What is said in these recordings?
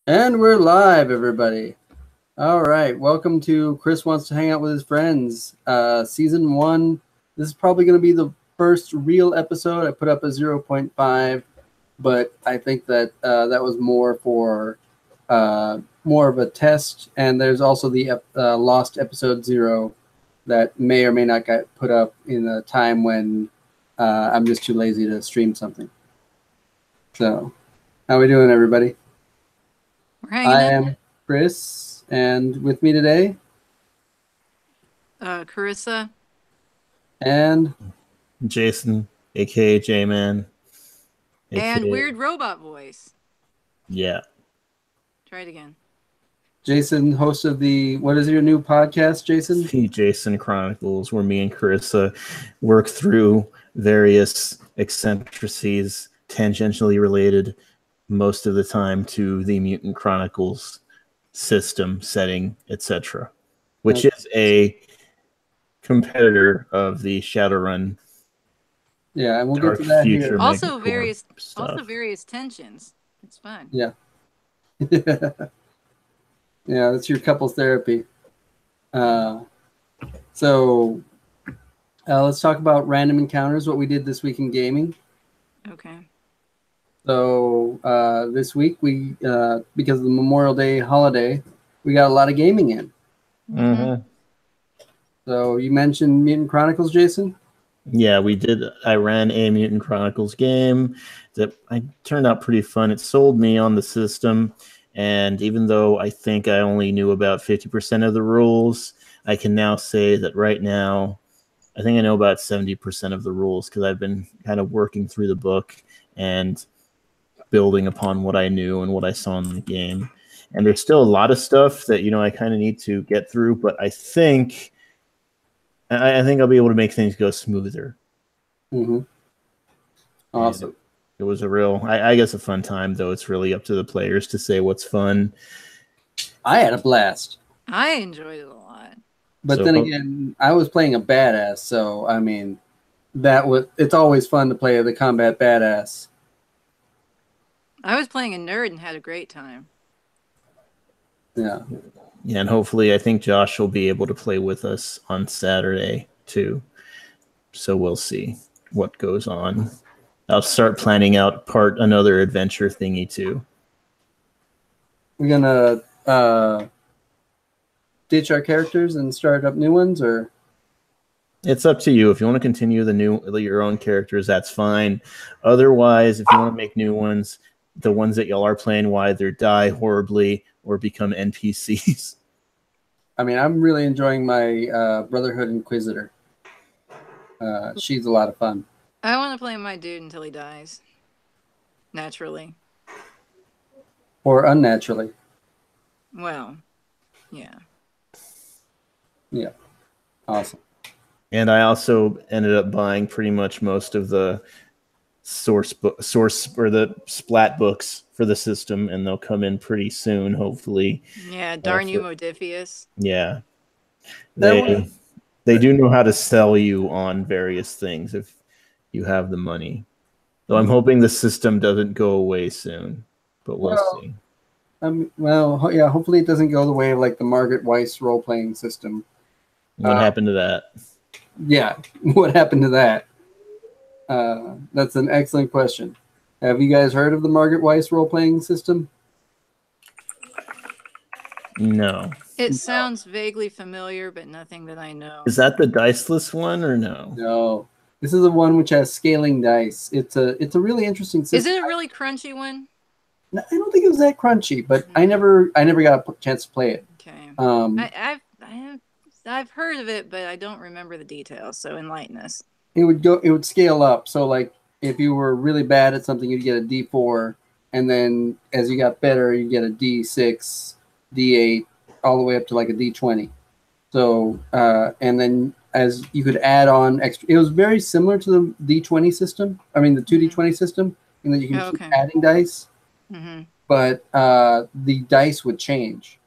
And we're live, everybody. All right, welcome to Chris Wants to Hang Out with His Friends, Season 1. This is probably going to be the first real episode. I put up a 0.5, but I think that that was more for more of a test. And there's also the lost episode 0 that may or may not get put up in a time when I'm just too lazy to stream something. So, how we doing, everybody? I am Chris, and with me today, Carissa, and Jason, aka J-Man, and weird robot voice. Yeah. Try it again. Jason, host of the, what is your new podcast, Jason? The Jason Chronicles, where me and Carissa work through various eccentricities, tangentially related most of the time to the Mutant Chronicles system, setting, etc., which is a competitor of the Shadowrun. Yeah, and we'll get to that here. Also various tensions. It's fun. Yeah. Yeah, that's your couples therapy. So let's talk about random encounters, what we did this week in gaming. Okay. So this week, we because of the Memorial Day holiday, we got a lot of gaming in. Mm-hmm. So you mentioned Mutant Chronicles, Jason? Yeah, we did. I ran a Mutant Chronicles game that turned out pretty fun. It sold me on the system, and even though I think I only knew about 50% of the rules, I can now say that right now, I think I know about 70% of the rules because I've been kind of working through the book and building upon what I knew and what I saw in the game. And there's still a lot of stuff that, I kind of need to get through, but I think I'll be able to make things go smoother. Mm-hmm. Awesome. And it was a real, I guess, a fun time, though. It's really up to the players to say what's fun. I had a blast. I enjoyed it a lot. But then again, I was playing a badass, so I mean, it's always fun to play the combat badass. I was playing a nerd and had a great time. Yeah. Yeah, and hopefully I think Josh will be able to play with us on Saturday, too. So we'll see what goes on. I'll start planning out another adventure thingy, too. We're going to ditch our characters and start up new ones, or? It's up to you. If you want to continue your own characters, that's fine. Otherwise, if you want to make new ones, the ones that y'all are playing will either die horribly or become NPCs. I mean, I'm really enjoying my Brotherhood Inquisitor. She's a lot of fun. I want to play my dude until he dies. Naturally. Or unnaturally. Well, yeah. Yeah. Awesome. And I also ended up buying pretty much most of the source or the splat books for the system, and they'll come in pretty soon, hopefully. Yeah, darn you, Modifius. Yeah. They do know how to sell you on various things if you have the money. So I'm hoping the system doesn't go away soon, but we'll see. Yeah, hopefully it doesn't go the way of like the Margaret Weiss role-playing system. What happened to that? Yeah, what happened to that? That's an excellent question. Have you guys heard of the Margaret Weiss role-playing system? No. It sounds vaguely familiar, but nothing that I know. Is that the diceless one or no? No. This is the one which has scaling dice. It's a really interesting system. Is it a really crunchy one? No, I don't think it was that crunchy, but I never got a chance to play it. Okay. I've heard of it, but I don't remember the details. So enlighten us. It would scale up. So like if you were really bad at something, you'd get a D4, and then as you got better, you get a D6, D8, all the way up to like a D20. So and then as you could add on extra, it was very similar to the D20 system. I mean the 2D20 system, and then you can keep adding dice. Mm-hmm. But the dice would change.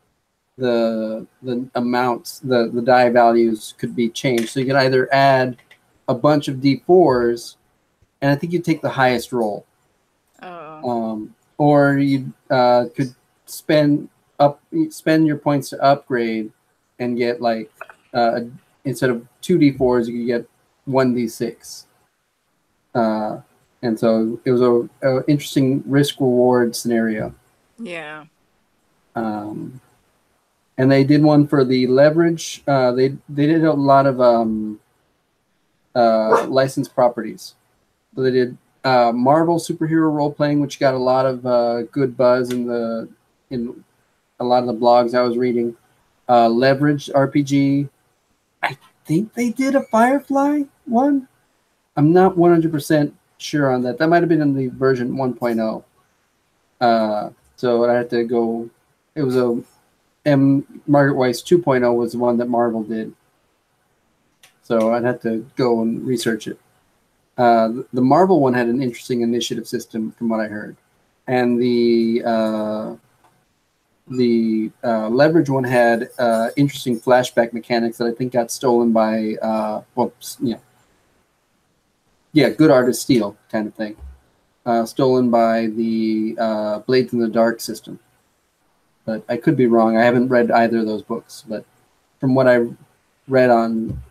The amounts, the die values could be changed. So you could either add a bunch of D4s, and I think you take the highest roll. Oh. Or you could spend your points to upgrade and get like instead of 2d4s, you could get 1d6. And so it was a interesting risk reward scenario. Yeah. And they did one for the leverage. They did a lot of licensed properties. So they did Marvel superhero role playing, which got a lot of good buzz in a lot of the blogs I was reading. Leverage RPG. I think they did a Firefly one. I'm not 100% sure on that. That might have been in the version 1.0. So I had to go. It was Margaret Weiss 2.0 was the one that Marvel did. So I'd have to go and research it. The Marvel one had an interesting initiative system, from what I heard, and the leverage one had interesting flashback mechanics that I think got stolen by good artist steal kind of thing, stolen by the Blades in the Dark system. But I could be wrong. I haven't read either of those books, but from what I read on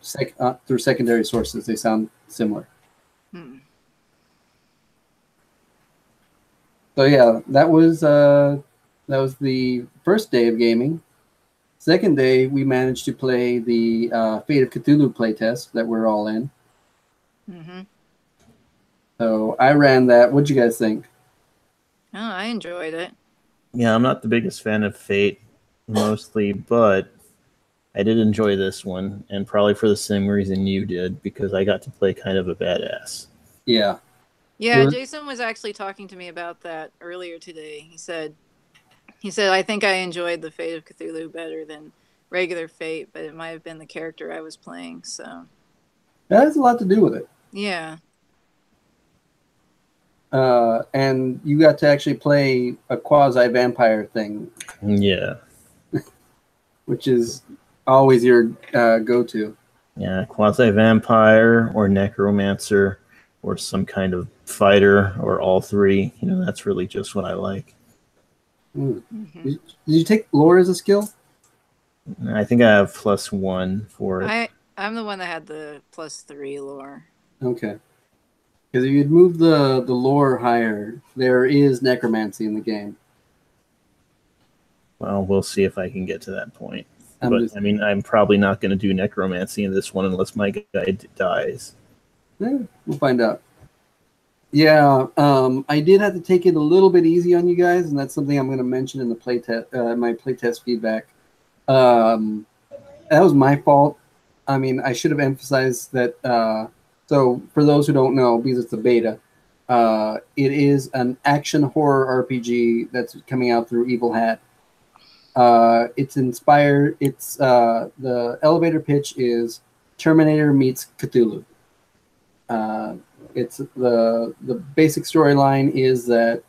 through secondary sources, they sound similar. So yeah, that was the first day of gaming. Second day, we managed to play the Fate of Cthulhu playtest that we're all in. Mm-hmm. So I ran that. What'd you guys think? Oh, I enjoyed it. Yeah, I'm not the biggest fan of Fate, mostly, but I did enjoy this one, and probably for the same reason you did, because I got to play kind of a badass. Yeah. Yeah, Jason was actually talking to me about that earlier today. He said, I think I enjoyed the Fate of Cthulhu better than regular Fate, but it might have been the character I was playing, so. That has a lot to do with it. Yeah. And you got to actually play a quasi-vampire thing. Yeah. Which is always your go-to. Yeah, quasi-vampire or necromancer or some kind of fighter or all three. That's really just what I like. Mm-hmm. Did you take lore as a skill? I think I have +1 for it. I'm the one that had the +3 lore. Okay. Because if you'd move the lore higher, there is necromancy in the game. Well, we'll see if I can get to that point. I'm probably not going to do necromancy in this one unless my guy dies. Yeah, we'll find out. Yeah, I did have to take it a little bit easy on you guys, and that's something I'm going to mention in the playtest, my playtest feedback. That was my fault. I mean, I should have emphasized that. So, for those who don't know, because it's a beta, it is an action horror RPG that's coming out through Evil Hat. It's inspired. It's the elevator pitch is Terminator meets Cthulhu. It's the basic storyline is that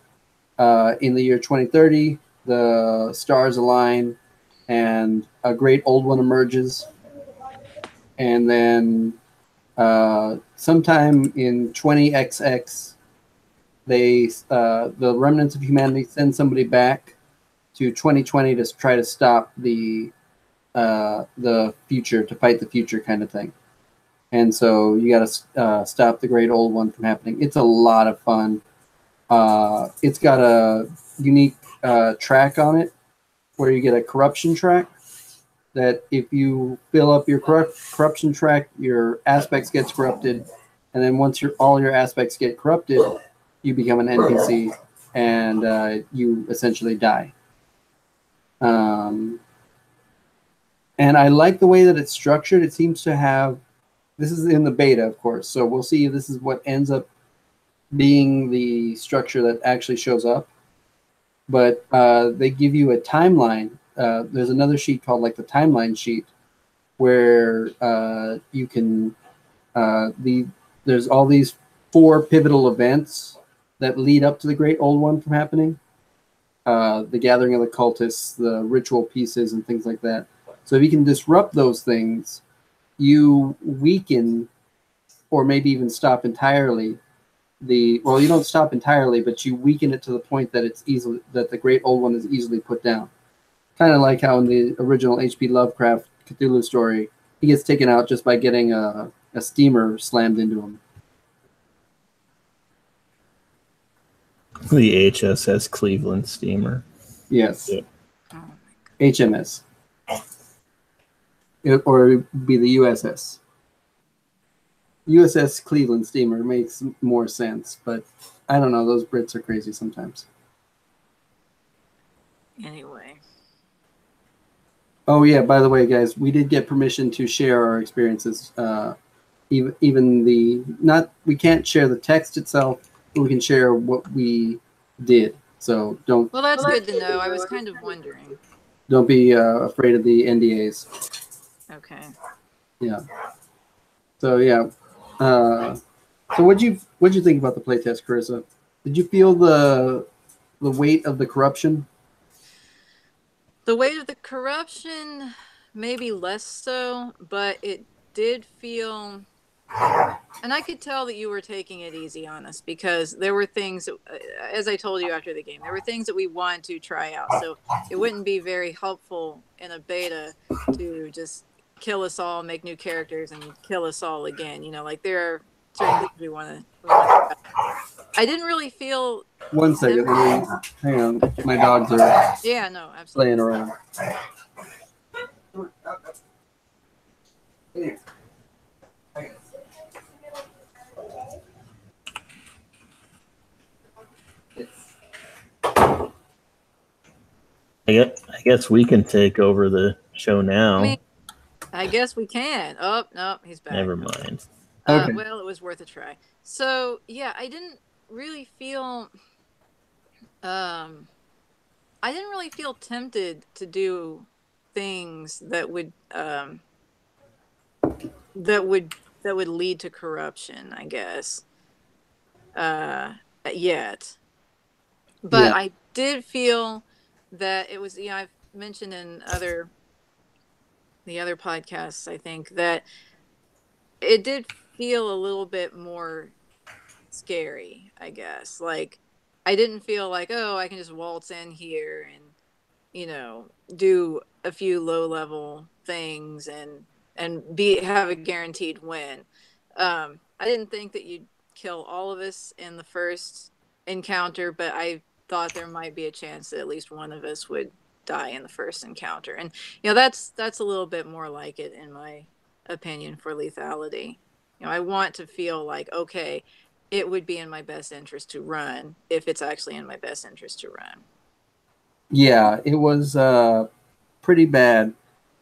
in the year 2030, the stars align, and a great old one emerges, and then sometime in 20XX, the remnants of humanity send somebody back to 2020 to try to stop the future, to fight the future kind of thing. And so you got to stop the great old one from happening. It's a lot of fun. It's got a unique track on it where you get a corruption track that if you fill up your corruption track, your aspects gets corrupted. And then once all your aspects get corrupted, you become an NPC and you essentially die. And I like the way that it's structured. It seems to have, this is in the beta, of course, so we'll see if this is what ends up being the structure that actually shows up. But they give you a timeline. There's another sheet called like the timeline sheet where you can, there's all these 4 pivotal events that lead up to the Great Old One from happening. The gathering of the cultists, the ritual pieces, and things like that. So if you can disrupt those things, you weaken or maybe even stop entirely well, you don't stop entirely, but you weaken it to the point that that the Great Old One is easily put down. Kind of like how in the original H.P. Lovecraft Cthulhu story, he gets taken out just by getting a steamer slammed into him. The HSS Cleveland steamer. Yes. Yeah. Oh, HMS. Or it would be the USS. USS Cleveland steamer makes more sense, but I don't know. Those Brits are crazy sometimes. anyway. Oh yeah, by the way, guys, we did get permission to share our experiences. Even we can't share the text itself, but we can share what we did. So don't Well, that's good to know. I was kind of wondering. be afraid of the NDAs. Okay. Yeah. So yeah. So what'd you think about the playtest, Carissa? Did you feel the weight of the corruption? The weight of the corruption, maybe less so, but it did feel, and I could tell that you were taking it easy on us because there were things, as I told you after the game, there were things that we wanted to try out. So it wouldn't be very helpful in a beta to just kill us all, make new characters, and kill us all again. You know, like there are certain things we want to try. I didn't really feel. One second, hang on. My dogs are Yeah, no, absolutely. playing around. I guess we can take over the show now. I mean, I guess we can. Oh, no, he's back. Never mind. Okay. Well, it was worth a try. So, yeah, I didn't really feel tempted to do things that would lead to corruption, I guess. Yet. But Yeah. I did feel that it was, I've mentioned in the other podcasts, I think, that it did feel a little bit more scary, I guess. Like, I didn't feel like, oh, I can just waltz in here and, do a few low level things and have a guaranteed win. I didn't think that you'd kill all of us in the first encounter, but I thought there might be a chance that at least one of us would die in the first encounter. And that's a little bit more like it in my opinion for lethality. I want to feel like, okay, it would be in my best interest to run if it's actually in my best interest to run. Yeah, it was pretty bad.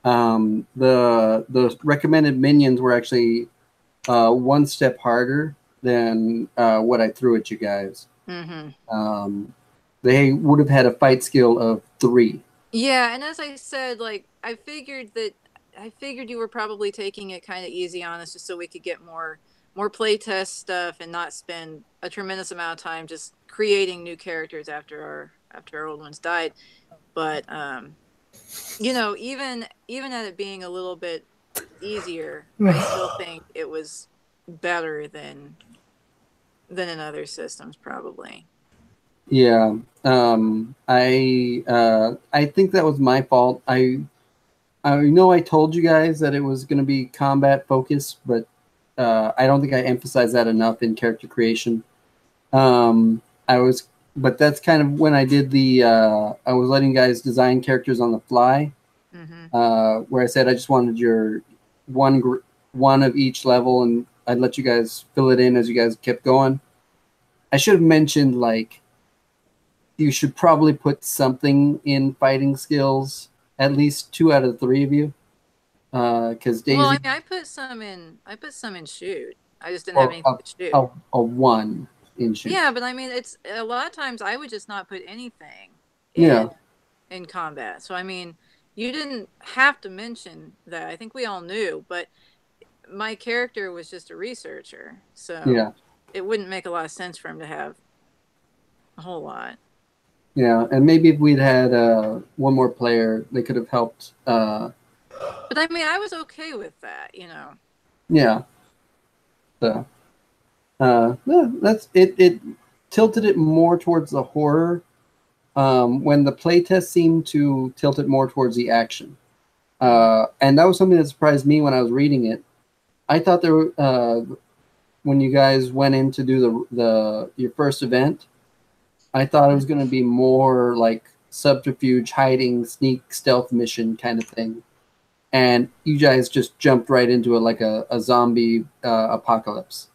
The recommended minions were actually one step harder than what I threw at you guys. Mm-hmm. They would have had a fight skill of 3. Yeah, and as I said, like I figured you were probably taking it kind of easy on us just so we could get more playtest stuff and not spend a tremendous amount of time just creating new characters after our old ones died. But even at it being a little bit easier, I still think it was better than in other systems probably. Yeah, I think that was my fault. I know I told you guys that it was going to be combat focused, but I don't think I emphasized that enough in character creation. But that's kind of when I did I was letting guys design characters on the fly, where I said I just wanted your one of each level, and I'd let you guys fill it in as you guys kept going. I should have mentioned, like, you should probably put something in fighting skills, at least 2 out of the 3 of you. Because Daisy. Well, I mean, I put some in shoot. I just didn't have anything to shoot. A 1 in shoot. Yeah, but I mean, it's a lot of times I would just not put anything in combat. So I mean, you didn't have to mention that. I think we all knew, but my character was just a researcher, so it wouldn't make a lot of sense for him to have a whole lot. Yeah, and maybe if we'd had one more player, they could have helped. But I mean, I was okay with that, Yeah. So. Yeah, that's it. It tilted it more towards the horror, when the playtest seemed to tilt it more towards the action. And that was something that surprised me when I was reading it. I thought when you guys went in to do your first event, I thought it was going to be more like subterfuge, hiding, sneak, stealth mission kind of thing. And you guys just jumped right into it like a zombie apocalypse.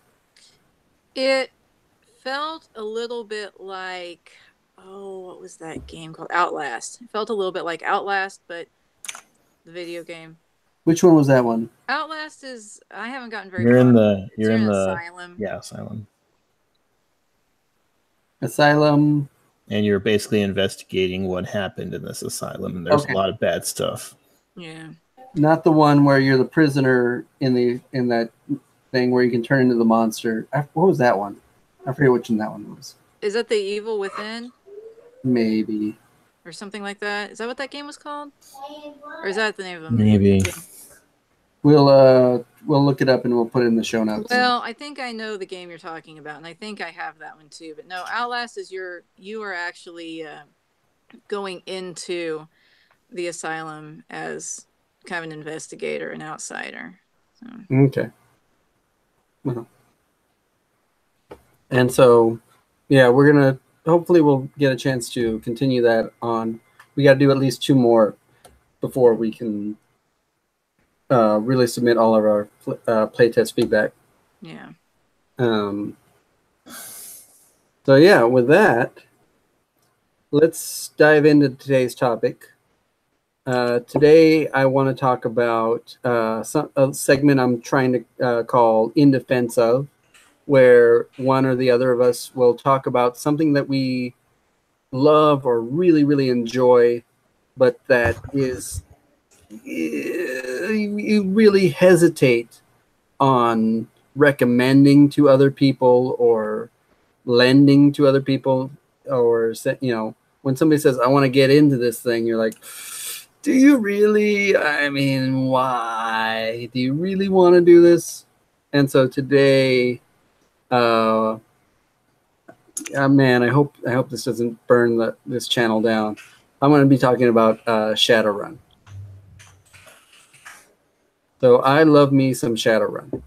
It felt a little bit like, what was that game called? Outlast. It felt a little bit like Outlast, but the video game. Which one was that one? Outlast is, I haven't gotten very You're far. in the You're in Asylum. Yeah, Asylum. Asylum. And you're basically investigating what happened in this asylum, and there's a lot of bad stuff. Yeah. Not the one where you're the prisoner in that thing where you can turn into the monster. What was that one? I forget which one that one was. Is that the Evil Within? Maybe. Or something like that. Is that what that game was called? Or is that the name of a Maybe. We'll look it up and we'll put it in the show notes. Well, I think I know the game you're talking about, and I think I have that one too. But no, Outlast is you are actually going into the asylum as kind of an investigator, an outsider. So. Okay. Well. And so, yeah, hopefully we'll get a chance to continue that on. We got to do at least 2 more before we can really submit all of our playtest feedback. Yeah. So yeah, with that, let's dive into today's topic. Today, I want to talk about a segment I'm trying to call In Defense Of, where one or the other of us will talk about something that we love or really, really enjoy, but that is you really hesitate on recommending to other people or lending to other people, or when somebody says, I want to get into this thing, you're like, do you really? I mean, why? Do you really want to do this? And so today, man, I hope this doesn't burn this channel down. I'm going to be talking about Shadowrun. So I love me some Shadowrun.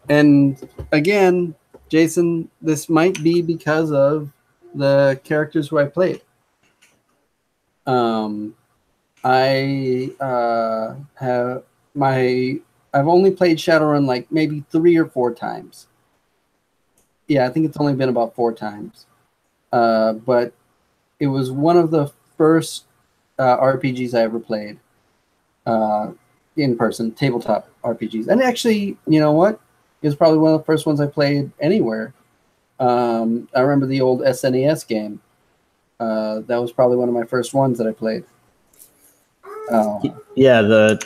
And again, Jason, this might be because of the characters who I played. I've only played Shadowrun like maybe 3 or 4 times. Yeah, I think it's only been about 4 times. But it was one of the first RPGs I ever played in person, tabletop RPGs. And actually, you know what? It was probably one of the first ones I played anywhere. I remember the old SNES game. That was probably one of my first ones that I played. Yeah,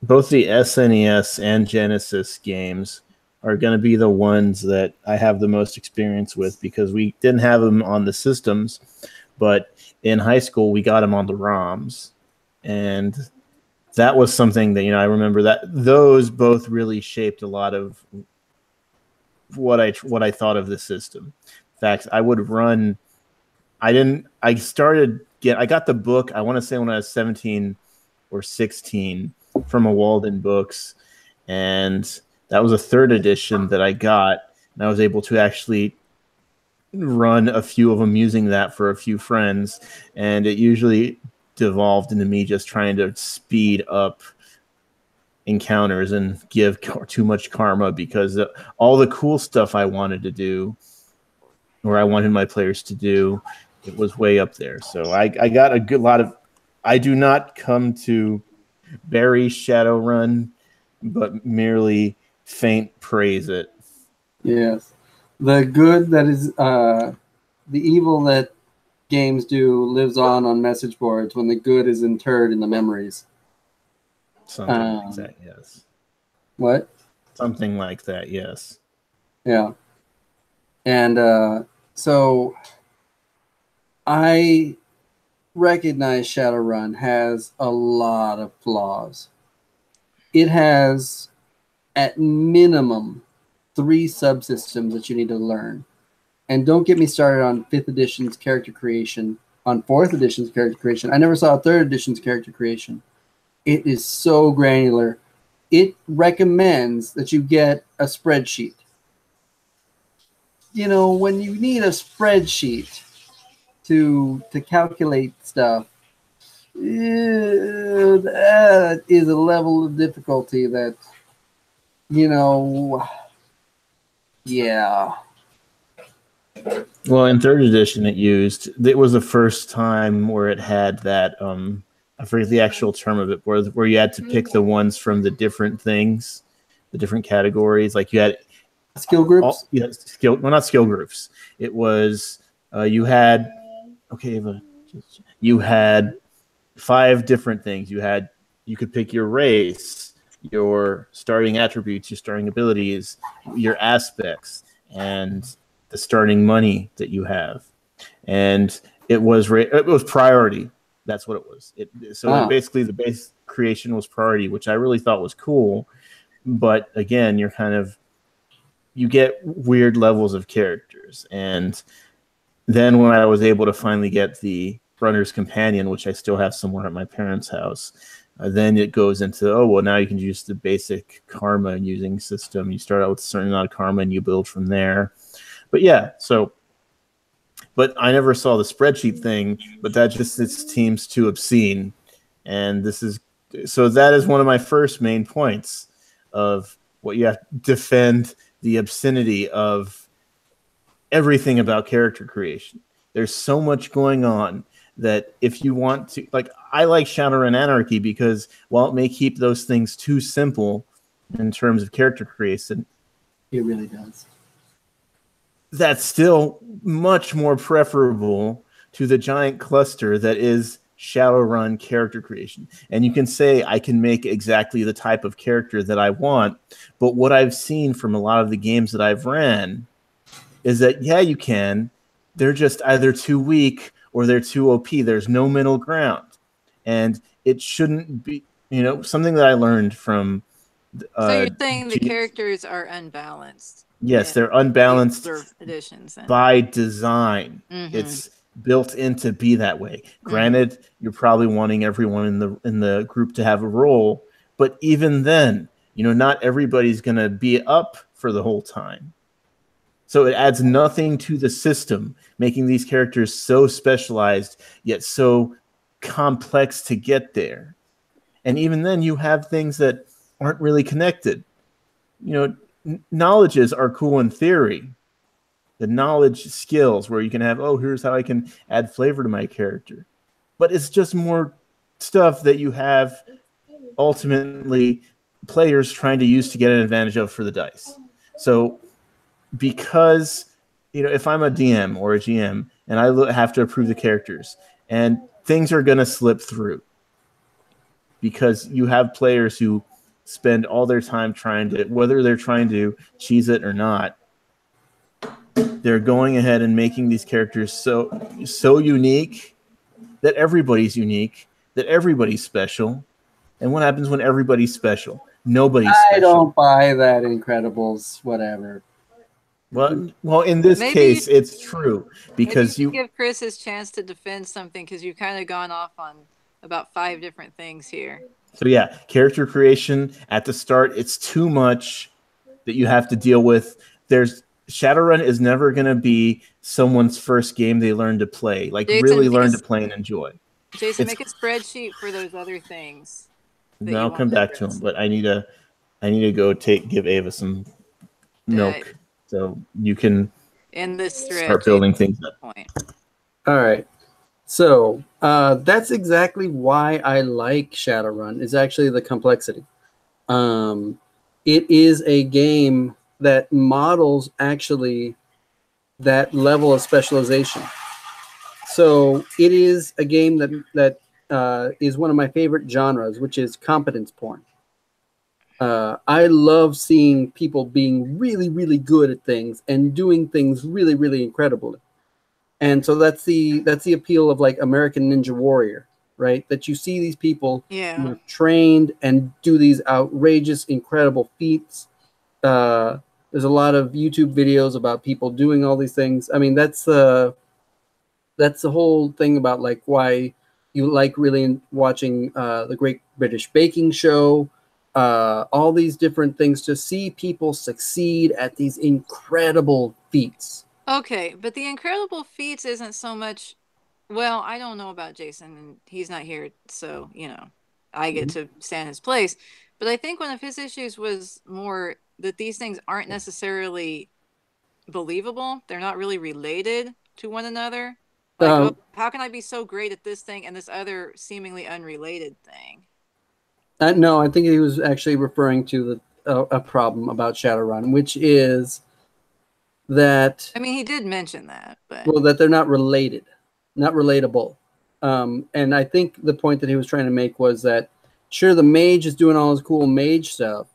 both the SNES and Genesis games are going to be the ones that I have the most experience with, because we didn't have them on the systems, but in high school we got them on the ROMs, and that was something that, I remember that those both really shaped a lot of what I thought of the system. In fact, I would run. I got the book, I want to say when I was 17 or 16 from a Walden Books, and that was a 3rd edition that I got, and I was able to actually run a few of them using that for a few friends, and it usually devolved into me just trying to speed up encounters and give too much karma, because all the cool stuff I wanted to do, or I wanted my players to do, it was way up there. So I got a good lot of. I do not come to bury Shadowrun, but merely faint praise it. Yes, the good that is the evil that games do lives on message boards when the good is interred in the memories. Something like that, yes. What? Something like that, yes. Yeah. And so I recognize Shadowrun has a lot of flaws. It has, at minimum, 3 subsystems that you need to learn. And don't get me started on 5th edition's character creation, on 4th edition's character creation. I never saw 3rd edition's character creation. It is so granular. It recommends that you get a spreadsheet. You know, when you need a spreadsheet to calculate stuff, that is a level of difficulty that, you know, yeah. Well, in 3rd edition, it was the first time where it had that, I forget the actual term of it, where you had to pick the ones from the different things, the different categories. Like you had skill groups? Not skill groups. It was, you had 5 different things. You could pick your race, your starting attributes, your starting abilities, your aspects, and the starting money that you have. And it was priority. That's what it was. Basically the base creation was priority, which I really thought was cool. But again, you get weird levels of characters. And then when I was able to finally get the Runner's Companion, which I still have somewhere at my parents' house, then it goes into, now you can use the basic karma using system. You start out with a certain amount of karma and you build from there. But yeah, but I never saw the spreadsheet thing, but it seems too obscene. And that is one of my first main points of what you have to defend the obscenity of everything about character creation. There's so much going on that if you want to, I like Shadowrun Anarchy because while it may keep those things too simple in terms of character creation, it really does. That's still much more preferable to the giant cluster that is Shadowrun character creation. And you can say, I can make exactly the type of character that I want, but what I've seen from a lot of the games that I've ran is that, yeah, you can. They're just either too weak or they're too OP. There's no middle ground. And it shouldn't be, something that I learned from... so you're saying the characters are unbalanced? Yes, they're unbalanced editions by design. Mm-hmm. It's built in to be that way. Granted, you're probably wanting everyone in the group to have a role, but even then, not everybody's going to be up for the whole time. So it adds nothing to the system, making these characters so specialized yet so complex to get there. And even then, you have things that aren't really connected. Knowledges are cool in theory. The knowledge skills where you can have, here's how I can add flavor to my character. But it's just more stuff that you have ultimately players trying to use to get an advantage of for the dice. So because, if I'm a DM or a GM and I have to approve the characters and things are going to slip through because you have players who spend all their time whether they're trying to cheese it or not, they're going ahead and making these characters so unique that everybody's unique, that everybody's special. And what happens when everybody's special? Nobody's special. I don't buy that Incredibles, whatever. Well, in this case, it's true because you give Chris his chance to defend something because you've kind of gone off on about 5 different things here. So yeah, character creation at the start, it's too much that you have to deal with. Shadowrun is never going to be someone's first game they learn to play, really learn to play and enjoy. Jason, make a spreadsheet for those other things. Then I'll come back to them, but I need to go give Ava some milk so you can start building things up. All right. So that's exactly why I like Shadowrun, is actually the complexity. It is a game that models actually that level of specialization. So it is a game that is one of my favorite genres, which is competence porn. I love seeing people being really, really good at things and doing things really, really incredibly. And so that's the appeal of American Ninja Warrior, right? That you see these people who are trained and do these outrageous, incredible feats. There's a lot of YouTube videos about people doing all these things. I mean, that's the whole thing about like why you like really watching the Great British Baking Show, all these different things to see people succeed at these incredible feats. Okay, but the incredible feats isn't so much. Well, I don't know about Jason, and he's not here, so I get to stand his place. But I think one of his issues was more that these things aren't necessarily believable. They're not really related to one another. Like, oh, Um, how can I be so great at this thing and this other seemingly unrelated thing? no, I think he was actually referring to a problem about Shadowrun, which is that I mean, he did mention that, but well, that they're not related, not relatable. And I think the point that he was trying to make was that sure, the mage is doing all his cool mage stuff,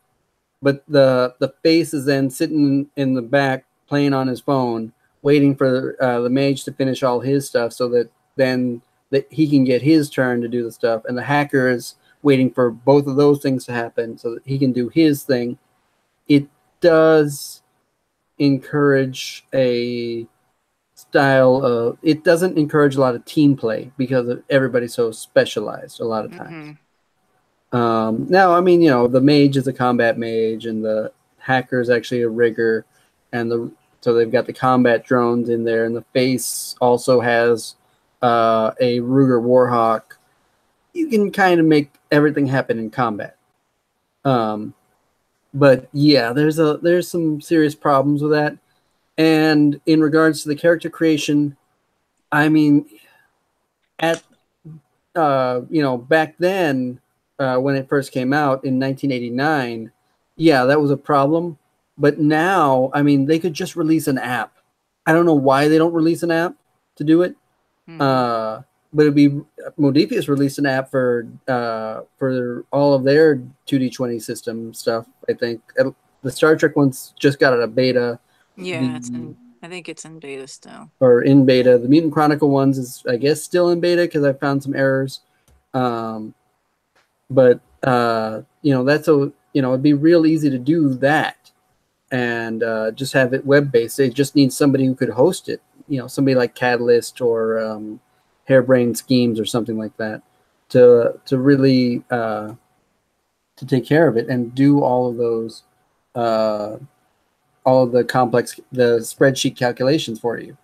but the face is then sitting in the back playing on his phone, waiting for the mage to finish all his stuff, so that then that he can get his turn to do the stuff, and the hacker is waiting for both of those things to happen so that he can do his thing. It does encourage a style of it doesn't encourage a lot of team play because everybody's so specialized a lot of times. Now, I mean, the mage is a combat mage, and the hacker is actually a rigger, and so they've got the combat drones in there, and the face also has a Ruger Warhawk. You can kind of make everything happen in combat. But yeah, there's some serious problems with that. And in regards to the character creation, I mean, at back then, when it first came out in 1989, yeah, that was a problem. But now, I mean, they could just release an app. I don't know why they don't release an app to do it. But it'd be Modifius released an app for all of their 2D20 system stuff. I think the Star Trek ones just got out of beta. yeah, I think it's in beta still. Or in beta. The Mutant Chronicle ones is, I guess, still in beta because I found some errors. But that's it'd be real easy to do that and just have it web based. They just need somebody who could host it. Somebody like Catalyst or Harebrained Schemes or something like that to really to take care of it and do all of those all of the spreadsheet calculations for you.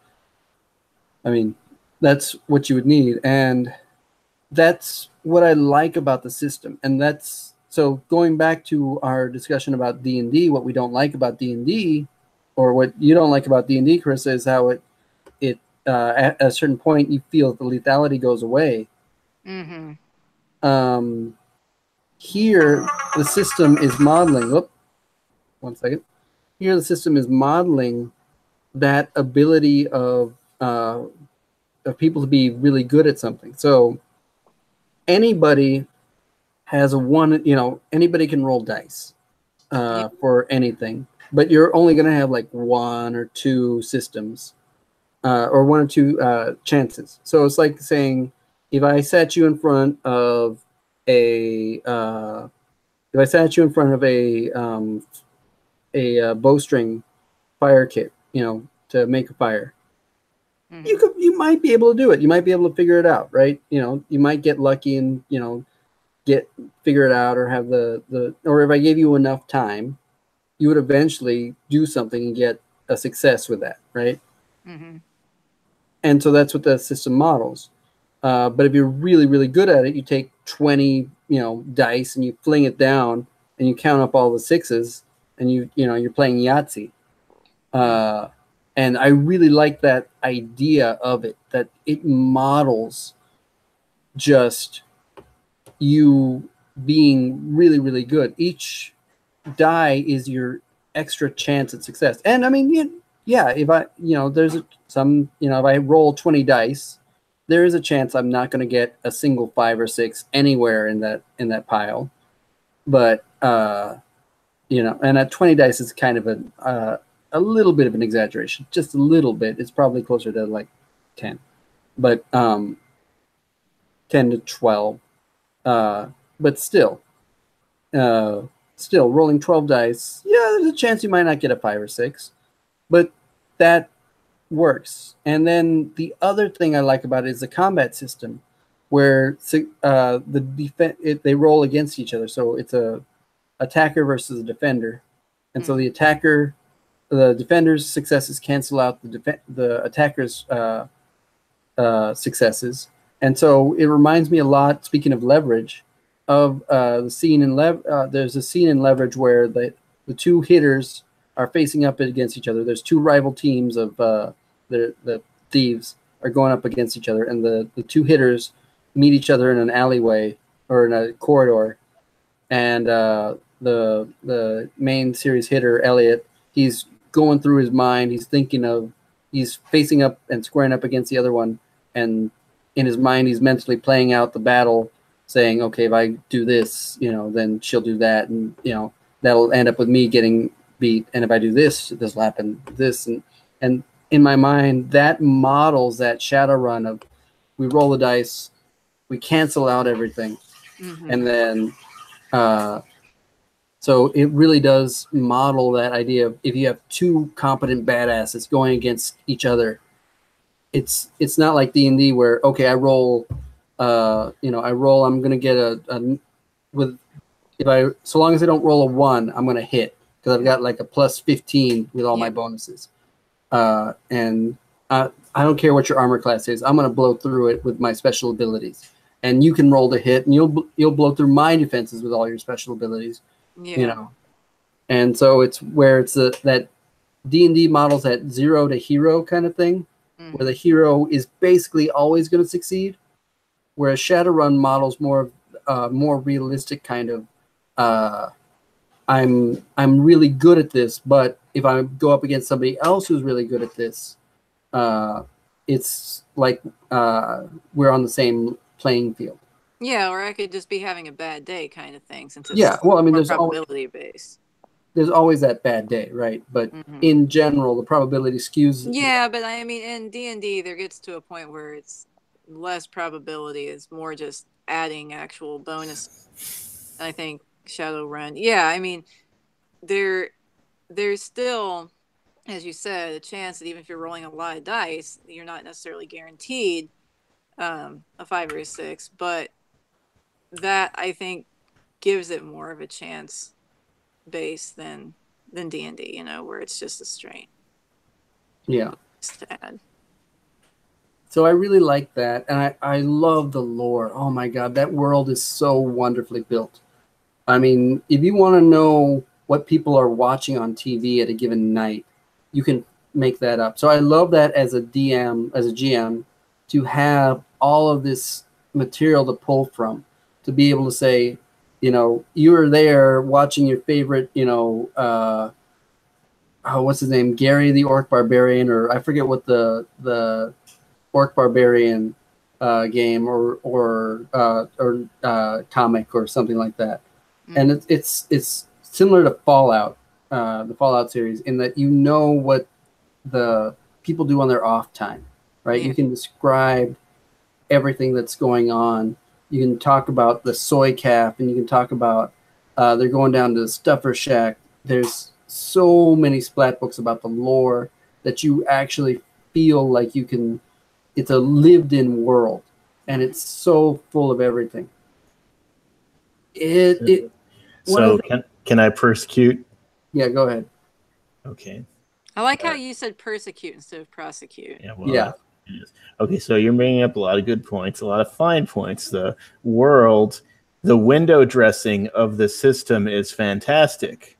I mean, that's what you would need, and that's what I like about the system. And that's so going back to our discussion about D&D, what we don't like about D&D, or what you don't like about D&D, Carissa, is how it at a certain point you feel the lethality goes away. Here the system is modeling. One second. Here the system is modeling that ability of people to be really good at something. So anybody has anybody can roll dice for anything, but you're only going to have like one or two systems or one or two chances. So it's like saying, if I sat you in front of a bowstring fire kit, to make a fire, you might be able to do it. You might be able to figure it out, right? You might get lucky and figure it out, or have or if I gave you enough time, you would eventually do something and get a success with that, right? And so that's what the system models. But if you're really, really good at it, you take 20, dice and you fling it down and you count up all the sixes and you're playing Yahtzee. And I really like that idea of it, that it models just you being really, really good. Each die is your extra chance at success. And I mean, yeah, if I, if I roll 20 dice, there is a chance I'm not going to get a single 5 or 6 anywhere in that pile. But, and at 20 dice is kind of a little bit of an exaggeration, just a little bit. It's probably closer to like 10, but 10 to 12. But still, so still rolling 12 dice. Yeah, there's a chance you might not get a 5 or 6, but that works. And then the other thing I like about it is the combat system, where they roll against each other. So it's a attacker versus a defender, and so the defender's successes cancel out the attacker's successes. And so it reminds me a lot, speaking of leverage, of the scene in there's a scene in Leverage where the two hitters are facing up against each other. There's two rival teams of the thieves are going up against each other, and the two hitters meet each other in an alleyway or in a corridor. And the main series hitter, Elliot, he's going through his mind. He's facing up and squaring up against the other one, and in his mind, he's mentally playing out the battle, saying, okay, if I do this, then she'll do that, and that'll end up with me getting beat. And if I do this, this will happen. This and in my mind, that models that Shadowrun of we roll the dice, we cancel out everything, and then so it really does model that idea of if you have two competent badasses going against each other, it's not like D&D where, okay, I roll, I'm going to get so long as I don't roll a 1, I'm going to hit because I've got like a plus 15 with all my bonuses. And I don't care what your armor class is. I'm going to blow through it with my special abilities. And you can roll to hit, and you'll blow through my defenses with all your special abilities. Yeah. And so it's where it's that D&D models that 0 to hero kind of thing, where the hero is basically always going to succeed, whereas Shadowrun models more realistic kind of I'm really good at this, but if I go up against somebody else who's really good at this, it's like we're on the same playing field. Yeah, or I could just be having a bad day kind of thing, since it's there's probability based. There's always that bad day, right? But in general, the probability skews. Yeah, but I mean, in D&D, there gets to a point where it's less probability. It's more just adding actual bonus. I think Shadowrun. Yeah, I mean, there's still, as you said, a chance that even if you're rolling a lot of dice, you're not necessarily guaranteed a 5 or a 6, but that I think gives it more of a chance base than D&D, where it's just a straight. Yeah. To add. So I really like that, and I love the lore. Oh my God, that world is so wonderfully built. I mean, if you want to know what people are watching on TV at a given night, you can make that up. So I love that as a GM, to have all of this material to pull from, to be able to say, you were there watching your favorite, what's his name, Gary the Orc Barbarian, or I forget what the Orc Barbarian game or comic or something like that. And it's similar to Fallout, the Fallout series, in that what the people do on their off time, right? Yeah. You can describe everything that's going on. You can talk about the soy calf, and you can talk about they're going down to the Stuffer Shack. There's so many splat books about the lore that you actually feel like you can. It's a lived-in world, and it's so full of everything. So can I persecute? Yeah, go ahead. Okay. I like how you said persecute instead of prosecute. Yeah. Well, yeah. Okay, so you're bringing up a lot of good points, a lot of fine points. The world, the window dressing of the system is fantastic.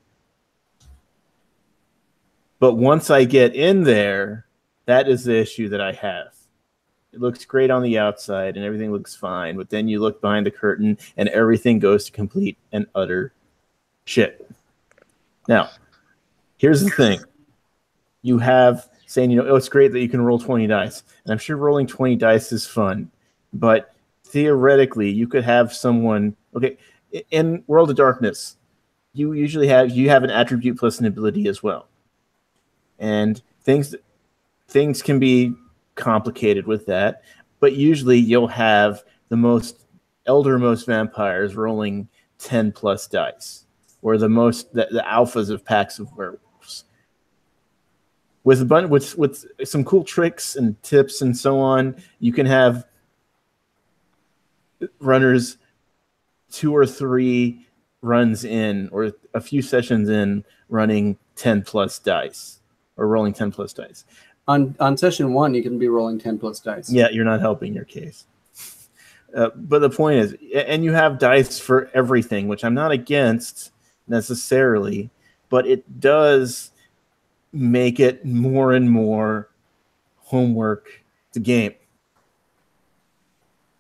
But once I get in there, that is the issue that I have. It looks great on the outside and everything looks fine, but then you look behind the curtain and everything goes to complete and utter shit. Now, here's the thing. You have saying, it's great that you can roll 20 dice. And I'm sure rolling 20 dice is fun. But theoretically, you could have someone, okay, in World of Darkness, you usually have an attribute plus an ability as well. And things can be complicated with that, but usually you'll have the most eldermost vampires rolling 10 plus dice. or the alphas of packs of werewolves. With some cool tricks and tips and so on, you can have runners 2 or 3 runs in, or a few sessions in, running 10 plus dice, or rolling 10 plus dice. On session 1, you can be rolling 10 plus dice. Yeah, you're not helping your case. But the point is, and you have dice for everything, which I'm not against necessarily, but it does make it more and more homework to game.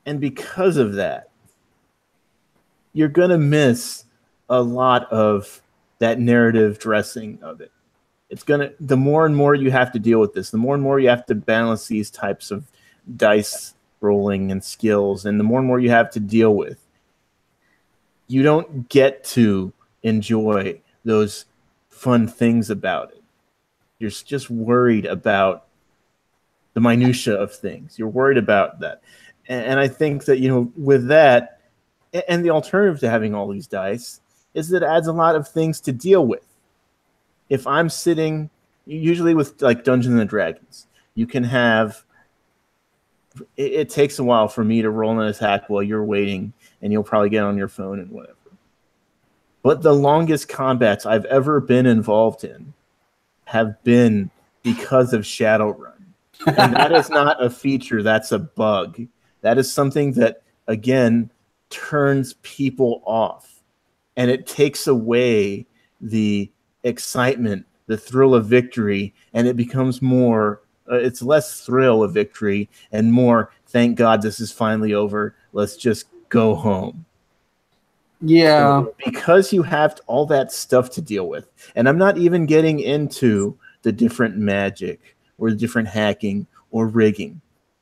And because of that, you're going to miss a lot of that narrative dressing of it. The more and more you have to deal with this, the more and more you have to balance these types of dice rolling and skills, and the more and more you have to deal with, you don't get to enjoy those fun things about it. You're just worried about the minutia of things. You're worried about that. And I think that, with that, and the alternative to having all these dice is that it adds a lot of things to deal with. If I'm sitting, usually with like Dungeons and Dragons, you can have, it takes a while for me to roll an attack while you're waiting, and you'll probably get on your phone and whatever. But the longest combats I've ever been involved in have been because of Shadowrun. And that is not a feature, that's a bug. That is something that, again, turns people off. And it takes away the excitement, the thrill of victory, and it becomes more, it's less thrill of victory and more, thank God this is finally over, let's just go home. Yeah. So because you have all that stuff to deal with, and I'm not even getting into the different magic or the different hacking or rigging.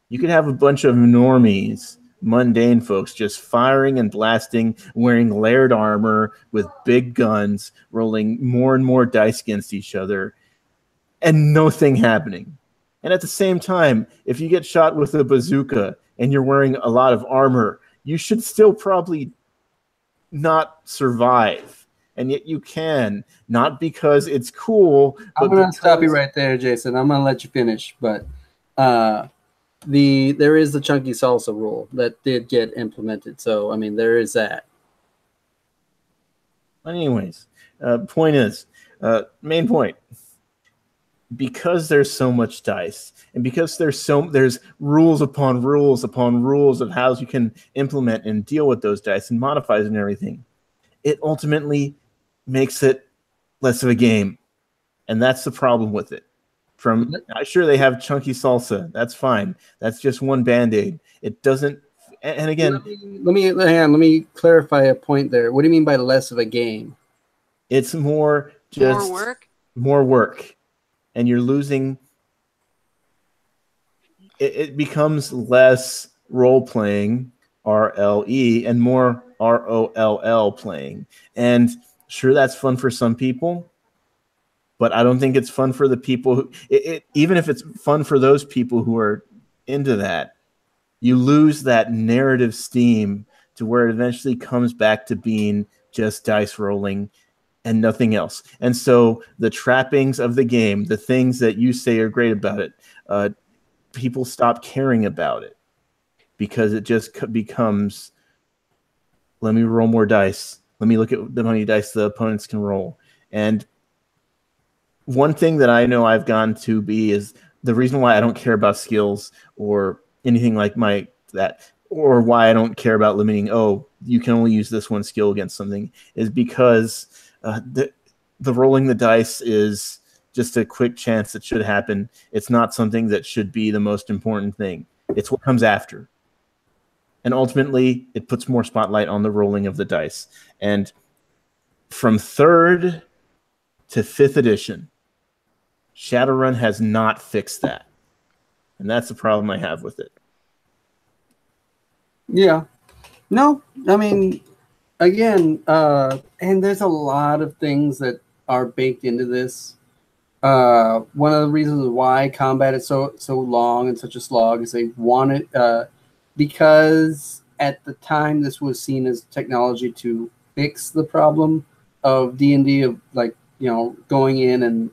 You could have a bunch of normies, mundane folks, just firing and blasting, wearing layered armor with big guns, rolling more and more dice against each other, and nothing happening. And at the same time, if you get shot with a bazooka and you're wearing a lot of armor, you should still probably not survive. And yet you can, not because it's cool. I'm going to stop you right there, Jason. I'm going to let you finish, but there is the chunky salsa rule that did get implemented. So, I mean, there is that. Anyways, main point. Because there's so much dice, and because there's rules upon rules upon rules of how you can implement and deal with those dice and modifiers and everything, it ultimately makes it less of a game. And that's the problem with it. I'm sure they have chunky salsa. That's fine. That's just one Band-Aid. It doesn't. And again, let me clarify a point there. What do you mean by less of a game? It's more just more work. And you're losing. It becomes less role playing, RLE, and more ROLL playing. And sure, that's fun for some people. But I don't think it's fun for the people who, even if it's fun for those people who are into that, you lose that narrative steam to where it eventually comes back to being just dice rolling and nothing else. And so the trappings of the game, the things that you say are great about it, people stop caring about it because it just becomes, let me roll more dice. Let me look at how many dice the opponents can roll. And one thing that I know I've gone to be is the reason why I don't care about skills or anything like that, or why I don't care about limiting, you can only use this one skill against something, is because the rolling the dice is just a quick chance that should happen. It's not something that should be the most important thing. It's what comes after. And ultimately, it puts more spotlight on the rolling of the dice. And from 3rd to 5th edition, Shadowrun has not fixed that. And that's the problem I have with it. Yeah. No, I mean, again, and there's a lot of things that are baked into this. One of the reasons why combat is so long and such a slog is they want it because at the time this was seen as technology to fix the problem. of D&D, of like, going in and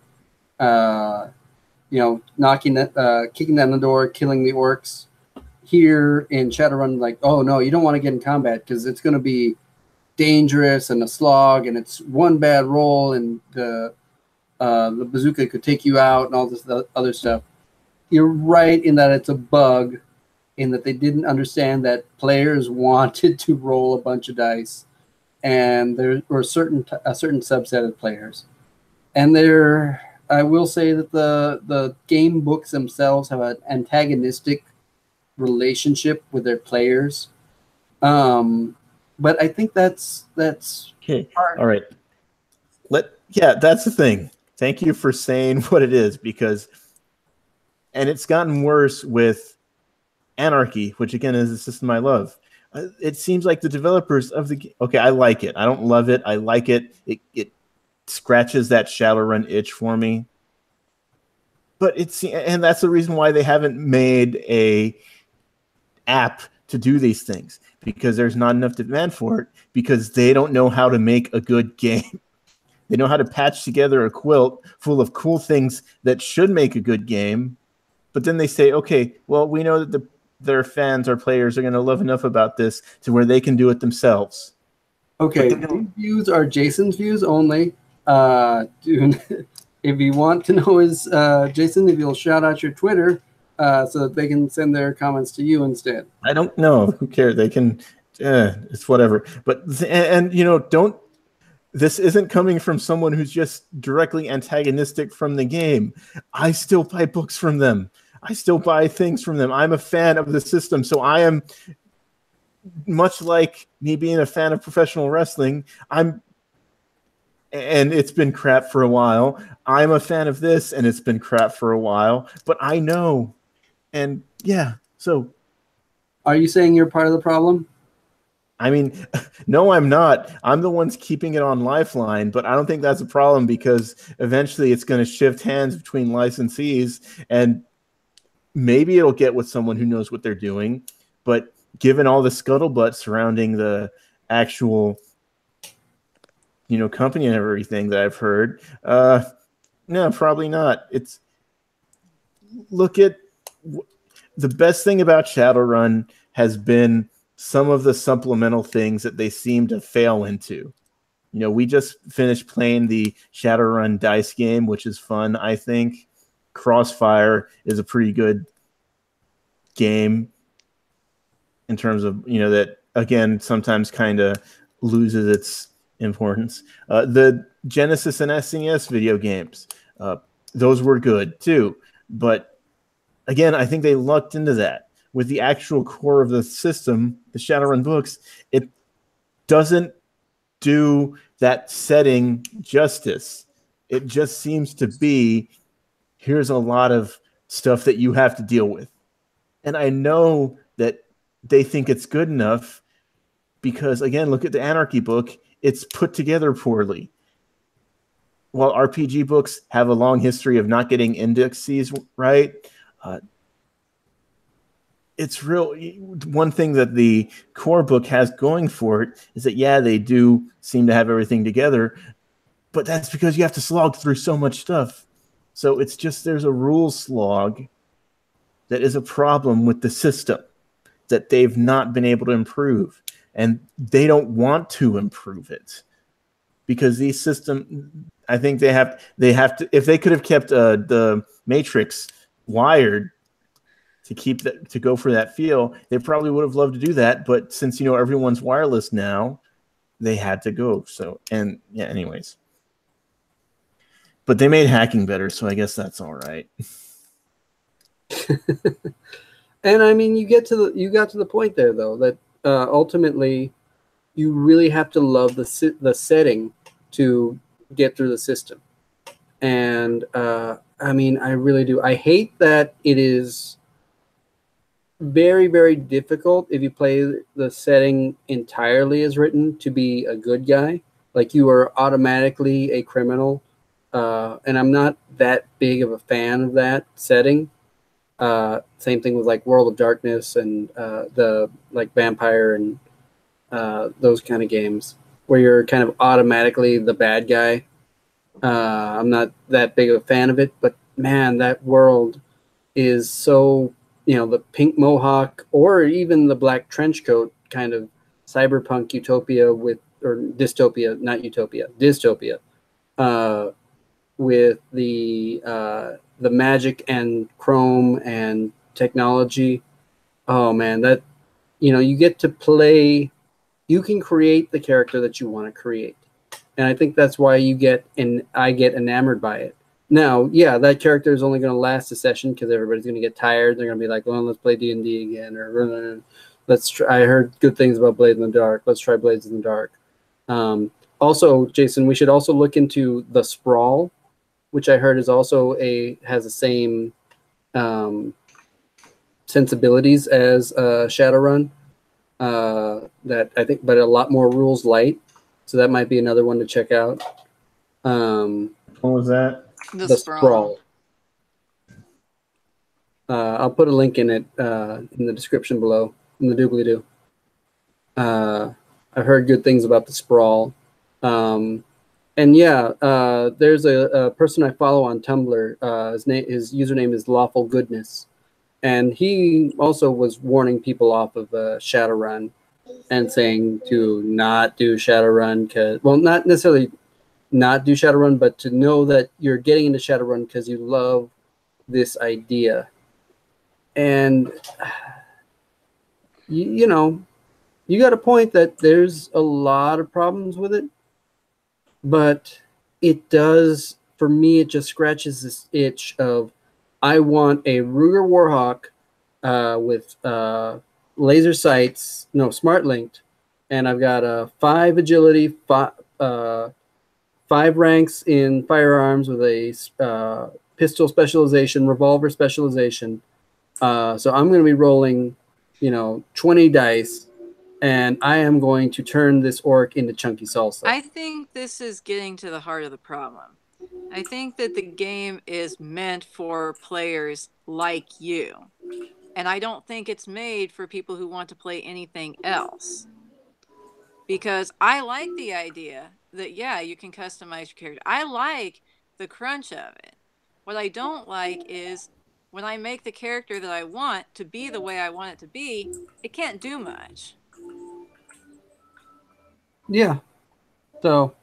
knocking that, kicking down the door, killing the orcs. Here in Shadowrun, like, oh no, you don't want to get in combat because it's going to be dangerous and a slog, and it's one bad roll and the bazooka could take you out and all this other stuff. You're right in that it's a bug, in that they didn't understand that players wanted to roll a bunch of dice, and there were a certain subset of players, and I will say that the game books themselves have an antagonistic relationship with their players. But I think that's okay. All right. That's the thing. Thank you for saying what it is, and it's gotten worse with Anarchy, which again is a system I love. It seems like the developers of the okay, I like it. I don't love it. I like it. It scratches that Shadowrun itch for me. But and that's the reason why they haven't made a app to do these things, because there's not enough demand for it, because they don't know how to make a good game. They know how to patch together a quilt full of cool things that should make a good game, but then they say, okay, well, we know that their fans or players are going to love enough about this to where they can do it themselves. Okay, these views are Jason's views only. If you want to know Jason, if you'll shout out your Twitter, so that they can send their comments to you instead. I don't know. Who cares? They can. It's whatever. But don't. This isn't coming from someone who's just directly antagonistic from the game. I still buy books from them. I still buy things from them. I'm a fan of the system, so I am, much like me being a fan of professional wrestling. And it's been crap for a while. I'm a fan of this, and it's been crap for a while. But I know. And yeah, so. Are you saying you're part of the problem? I mean, no, I'm not. I'm the ones keeping it on Lifeline, but I don't think that's a problem, because eventually it's going to shift hands between licensees, and maybe it'll get with someone who knows what they're doing. But given all the scuttlebutt surrounding the actual, company and everything that I've heard, no, probably not. Look at the best thing about Shadowrun has been some of the supplemental things that they seem to fail into. We just finished playing the Shadowrun dice game, which is fun, I think. Crossfire is a pretty good game in terms of, that, again, sometimes kind of loses its importance. The Genesis and SNES video games, those were good too. But again, I think they lucked into that. With the actual core of the system, the Shadowrun books, it doesn't do that setting justice. It just seems to be, here's a lot of stuff that you have to deal with. And I know that they think it's good enough because, again, look at the Anarchy book. It's put together poorly. While RPG books have a long history of not getting indexes right, it's real. One thing that the core book has going for it is that, yeah, they do seem to have everything together, but that's because you have to slog through so much stuff. So it's just, there's a rule slog that is a problem with the system that they've not been able to improve. And they don't want to improve it because these systems, I think they have to, if they could have kept the Matrix wired, to go for that feel, they probably would have loved to do that. But since, everyone's wireless now, they had to go. So, and yeah, anyways. But they made hacking better, so I guess that's all right. And I mean, you got to the point there, though, that ultimately you really have to love the setting to get through the system. And I mean, I really do. I hate that it is very, very difficult if you play the setting entirely as written to be a good guy. Like, you are automatically a criminal. And I'm not that big of a fan of that setting. Same thing with like World of Darkness and the like vampire and those kind of games. where you're kind of automatically the bad guy. I'm not that big of a fan of it, but man, that world is so, the pink mohawk or even the black trench coat kind of cyberpunk utopia or dystopia, not utopia, dystopia, with the magic and chrome and technology. Oh man, that, you get to play, you can create the character that you want to create. And I think that's why I get enamored by it. Now, yeah, that character is only going to last a session because everybody's going to get tired. They're going to be like, well, let's play D&D again, or let's try. I heard good things about Blades in the Dark. Let's try Blades in the Dark. Also, Jason, we should also look into the Sprawl, which I heard is also has the same sensibilities as Shadowrun. That I think, but a lot more rules light. So that might be another one to check out. What was that? The Sprawl. I'll put a link in it in the description below, in the doobly-doo. I've heard good things about the Sprawl. And yeah, there's a person I follow on Tumblr. His username is Lawful Goodness. And he also was warning people off of Shadowrun and saying to not do Shadowrun, well, not necessarily not do Shadowrun, but to know that you're getting into Shadowrun because you love this idea. And, you got a point that there's a lot of problems with it, but it does, for me, it just scratches this itch of, I want a Ruger Warhawk with laser sights, no, smart linked, and I've got a 5 agility, 5 ranks in firearms with a pistol specialization, revolver specialization. So I'm going to be rolling, 20 dice, and I am going to turn this orc into chunky salsa. I think this is getting to the heart of the problem. I think that the game is meant for players like you. And I don't think it's made for people who want to play anything else. Because I like the idea that, yeah, you can customize your character. I like the crunch of it. What I don't like is when I make the character that I want to be the way I want it to be, it can't do much. Yeah. So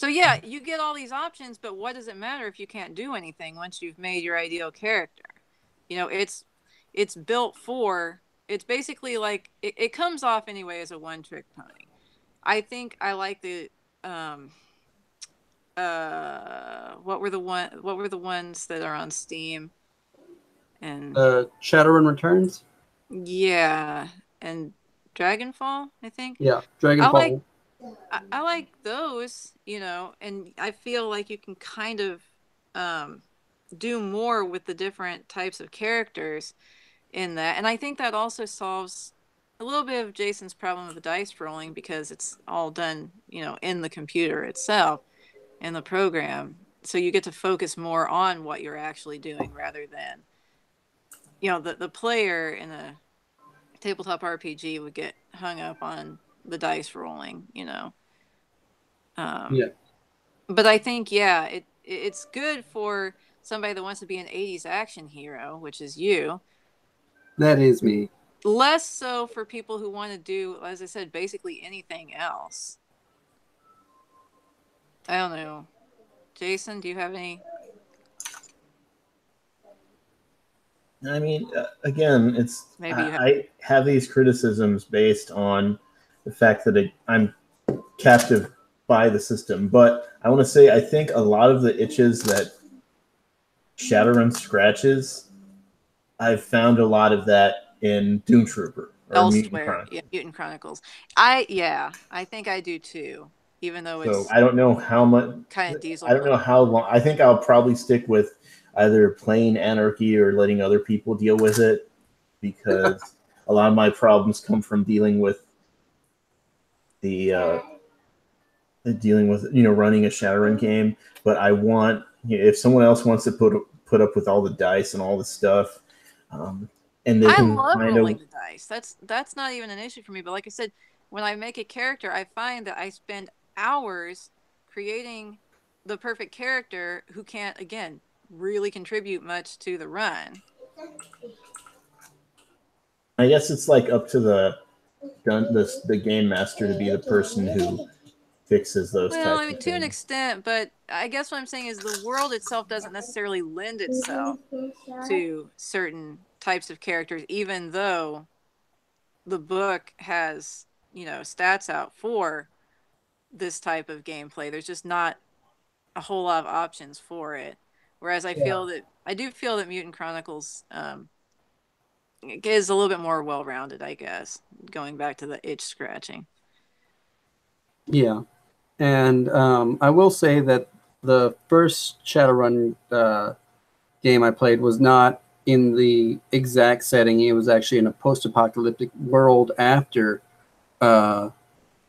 yeah, you get all these options, but what does it matter if you can't do anything once you've made your ideal character? It's built for, it's basically like, it comes off anyway as a one-trick pony. I think I like the what were the ones that are on Steam? And Shadowrun Returns? Yeah, and Dragonfall, I think. Yeah, Dragonfall. I like those, and I feel like you can kind of do more with the different types of characters in that. And I think that also solves a little bit of Jason's problem with the dice rolling, because it's all done, in the computer itself, in the program. So you get to focus more on what you're actually doing rather than, the player in a tabletop RPG would get hung up on the dice rolling, Yeah. But I think, yeah, it's good for somebody that wants to be an 80s action hero, which is you. That is me. Less so for people who want to do, as I said, basically anything else. I don't know. Jason, do you have any? I mean, again, I have these criticisms based on the fact that I'm captive by the system. But I want to say, I think a lot of the itches that Shadowrun scratches, I've found a lot of that in Doom Trooper or elsewhere. Mutant Chronicles. I think I do too. Even though it's, so I don't know how much kind of diesel. I don't know how long. I think I'll probably stick with either playing Anarchy or letting other people deal with it, because a lot of my problems come from dealing with running a Shadowrun game. But I want, if someone else wants to put up with all the dice and all the stuff, and they I can love rolling the dice. That's not even an issue for me. But like I said, when I make a character, I find that I spend hours creating the perfect character who can't, again, really contribute much to the run. I guess it's like up to the game master to be the person who fixes those Well, types I mean, of to an things. extent, but I guess what I'm saying is the world itself doesn't necessarily lend itself to certain types of characters, even though the book has, stats out for this type of gameplay. There's just not a whole lot of options for it. Whereas I do feel that Mutant Chronicles is a little bit more well-rounded, I guess, going back to the itch scratching. Yeah. And I will say that the first Shadowrun game I played was not in the exact setting. It was actually in a post-apocalyptic world after a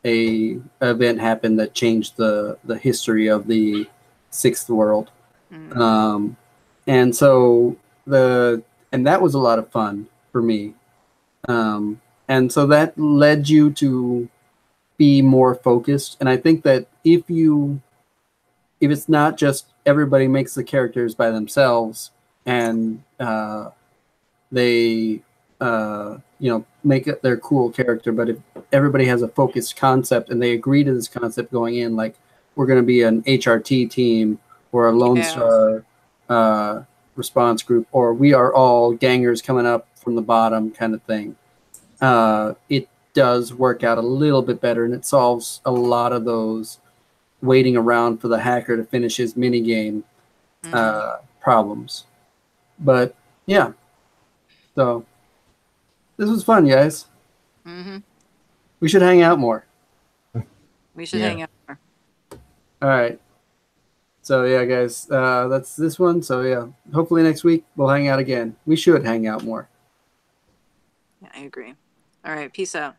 event happened that changed the history of the Sixth World. Mm. And so that was a lot of fun for me. And so that led you to be more focused. And I think that if it's not just everybody makes the characters by themselves and they make it their cool character, but if everybody has a focused concept and they agree to this concept going in, like we're going to be an HRT team or a Lone Star response group, or we are all gangers coming up from the bottom kind of thing, it does work out a little bit better, and it solves a lot of those waiting around for the hacker to finish his mini game problems. But yeah, so this was fun, guys. Mm-hmm. We should hang out more. We should hang out more. All right. So yeah, guys, that's this one. So yeah, hopefully next week we'll hang out again. We should hang out more. Yeah, I agree. All right, peace out.